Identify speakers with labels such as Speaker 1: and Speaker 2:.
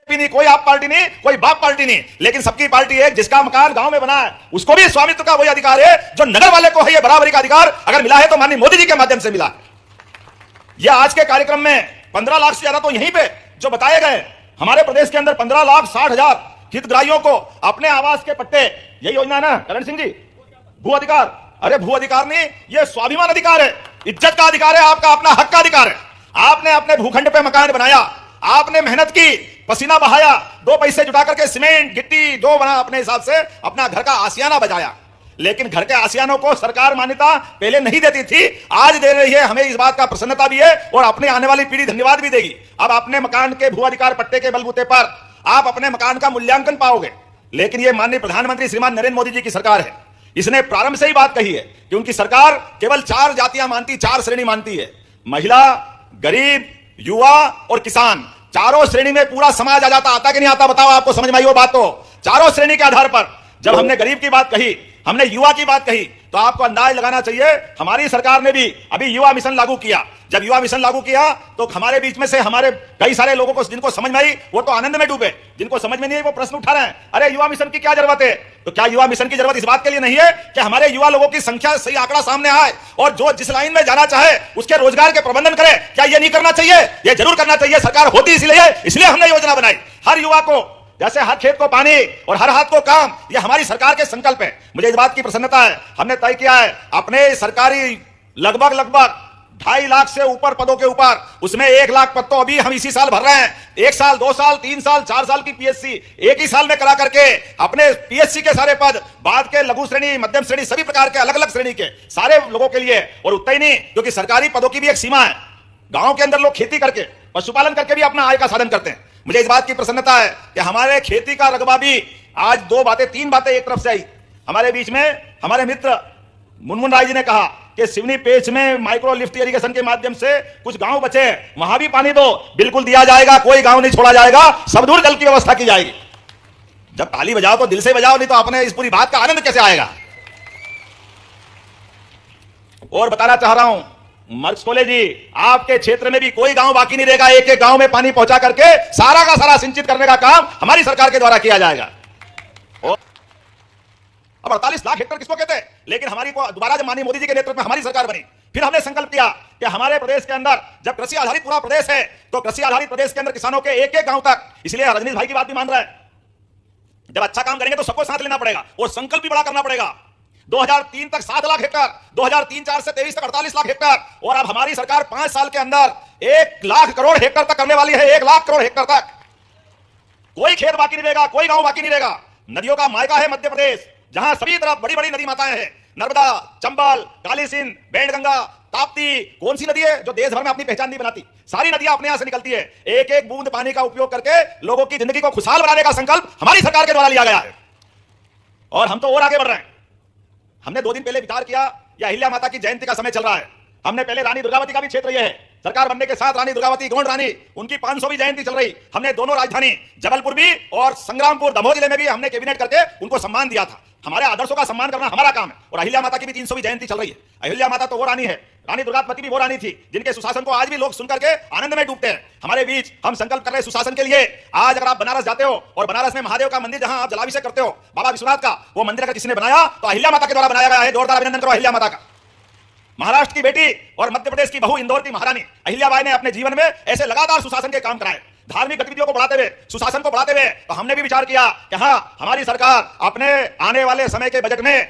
Speaker 1: भी नहीं, कोई आप पार्टी नहीं, कोई बाप पार्टी नहीं, लेकिन सबकी पार्टी है। जिसका मकान गांव में बना है उसको भी स्वामित्व का वही अधिकार है जो नगर वाले को है। ये बराबरी का अधिकार अगर मिला है तो माननीय मोदी जी के माध्यम से मिला। यह आज के कार्यक्रम में 15 लाख से ज्यादा तो यहीं पे जो बताए गए, हमारे प्रदेश के अंदर 15,60,000 हितग्राहियों को अपने आवास के पट्टे, यही योजना है ना करण सिंह जी, भू अधिकार। अरे भू अधिकार नहीं, यह स्वाभिमान अधिकार है, इज्जत का अधिकार है, आपका अपना हक का अधिकार है। आपने अपने भूखंड पे मकान बनाया, आपने मेहनत की, पसीना बहाया, 2 पैसे जुटा करके सीमेंट गिट्टी जो बना अपने हिसाब से अपना घर का आशियाना बजाया, लेकिन घर के आशियानों को सरकार मान्यता पहले नहीं देती थी, आज दे रही है। हमें इस बात का प्रसन्नता भी है और अपने आने वाली पीढ़ी धन्यवाद भी देगी। अब अपने मकान के भू अधिकार पट्टे के बलबूते पर आप अपने मकान का मूल्यांकन पाओगे। लेकिन यह माननीय प्रधानमंत्री श्रीमान नरेंद्र मोदी जी की सरकार है, इसने प्रारंभ से ही बात कही है कि उनकी सरकार केवल 4 जातियां मानती, 4 श्रेणी मानती है, महिला, गरीब, युवा और किसान। चारों श्रेणी में पूरा समाज आ जाता, आता कि नहीं आता बताओ, आपको समझ में आई वो बात? तो चारों श्रेणी के आधार पर जब हमने गरीब की बात कही, हमने युवा की बात कही, तो आपको अंदाज लगाना चाहिए हमारी सरकार ने भी अभी युवा मिशन लागू किया। जब युवा मिशन लागू किया तो हमारे बीच में से हमारे कई सारे लोगों को जिनको समझ में आई वो तो आनंद में डूबे, जिनको समझ में नहीं आई वो प्रश्न उठा रहे हैं, अरे युवा मिशन की क्या जरूरत है? तो क्या युवा मिशन की जरूरत इस बात के लिए नहीं है कि हमारे युवा लोगों की संख्या सही आंकड़ा सामने आए और जो जिस लाइन में जाना चाहे उसके रोजगार के प्रबंधन करे? क्या यह नहीं करना चाहिए? यह जरूर करना चाहिए। सरकार होती इसलिए हमने योजना बनाई, हर युवा को, जैसे हर खेत को पानी और हर हाथ को काम, यह हमारी सरकार के संकल्प है। मुझे इस बात की प्रसन्नता है, हमने तय किया है अपने सरकारी लगभग 2.5 लाख से ऊपर पदों के ऊपर, उसमें 1 लाख पद तो अभी हम इसी साल भर रहे हैं। 1 साल, 2 साल, 3 साल, 4 साल की पीएससी एक ही साल में करा करके अपने पीएससी के सारे पद, बाद के लघु श्रेणी, मध्यम श्रेणी, सभी प्रकार के अलग अलग श्रेणी के सारे लोगों के लिए। और उतना ही नहीं, क्योंकि सरकारी पदों की भी एक सीमा है। गांव के अंदर लोग खेती करके, पशुपालन करके भी अपना आय का साधन करते हैं। मुझे इस बात की प्रसन्नता है कि हमारे खेती का रकबा भी आज 3 बातें एक तरफ से आई। हमारे बीच में हमारे मित्र मुनमुन राय जी ने कहा कि सिवनी पेच में माइक्रो लिफ्ट इरिगेशन के माध्यम से कुछ गांव बचे हैं, वहां भी पानी दो। बिल्कुल दिया जाएगा, कोई गांव नहीं छोड़ा जाएगा, सब दूर जल की व्यवस्था की जाएगी। जब ताली बजाओ तो दिल से बजाओ, नहीं तो अपने इस पूरी बात का आनंद कैसे आएगा? और बताना चाह रहा हूं मर्क्स कॉलेज जी, आपके क्षेत्र में भी कोई गांव बाकी नहीं रहेगा। एक एक गांव में पानी पहुंचा करके सारा का सारा सिंचित करने का काम हमारी सरकार के द्वारा किया जाएगा। अब 48 लाख हेक्टेयर किसको कहते हैं? लेकिन हमारी को दोबारा जब माननीय मोदी जी के नेतृत्व में हमारी सरकार बनी, फिर हमने संकल्प किया कि हमारे प्रदेश के अंदर जब कृषि आधारित पूरा प्रदेश है तो कृषि आधारित प्रदेश के अंदर किसानों के एक एक गांव तक, इसलिए रजनीश भाई की बात भी मान रहा है, जब अच्छा काम करेंगे तो सबको साथ लेना पड़ेगा और संकल्प भी बड़ा करना पड़ेगा। 2003 तक 7 लाख हेक्टेयर, 2003-4 से 23 तक 48 लाख हेक्टेयर, और अब हमारी सरकार 5 साल के अंदर 1 लाख करोड़ हेक्टेयर तक करने वाली है। 1 लाख करोड़ हेक्टेयर तक कोई खेत बाकी नहीं रहेगा, कोई गांव बाकी नहीं रहेगा। नदियों का मायका है मध्य प्रदेश, जहां सभी तरफ बड़ी बड़ी नदी माताएं हैं, नर्मदा, चंबल, काली सिंध, बैंडगंगा, ताप्ती। कौन सी नदी है जो देश भर में अपनी पहचान नहीं बनाती? सारी नदियां अपने यहां से निकलती है। एक एक बूंद पानी का उपयोग करके लोगों की जिंदगी को खुशहाल बनाने का संकल्प हमारी सरकार के द्वारा लिया गया है और हम तो और आगे बढ़ रहे हैं। हमने 2 दिन पहले विचार किया, यह अहिल्या माता की जयंती का समय चल रहा है, हमने पहले रानी दुर्गावती का भी क्षेत्र यह है, सरकार बनने के साथ रानी दुर्गावती गोंड रानी, उनकी 500वीं जयंती चल रही। हमने दोनों राजधानी जबलपुर भी और संग्रामपुर दमोह जिले में भी हमने कैबिनेट करके उनको सम्मान दिया था। हमारे आदर्शों का सम्मान करना हमारा काम है। और अहिल्या माता की भी 300वीं जयंती चल रही है। अहिल्या माता तो वो रानी है, रानी दुर्गावती भी वो रानी थी जिनके सुशासन को आज भी लोग सुनकर के आनंद में डूबते हैं। हमारे बीच हम संकल्प कर रहे हैं सुशासन के लिए। आज अगर आप बनारस जाते हो और बनारस में महादेव का मंदिर जहां आप जलाभिषेक करते हो, बाबा विश्वनाथ का, वो मंदिर अगर किसी ने बनाया तो अहिल्या माता के द्वारा बनाया गया है। जोरदार अभिनंदन करो अहिल्या माता का। महाराष्ट्र की बेटी और मध्य प्रदेश की बहू, इंदौर की महारानी अहिल्याबाई ने अपने जीवन में ऐसे लगातार सुशासन के काम कराए, धार्मिक गतिविधियों को बढ़ाते हुए, सुशासन को बढ़ाते हुए। तो हमने भी विचार किया कि हाँ, हमारी सरकार अपने आने वाले समय के बजट में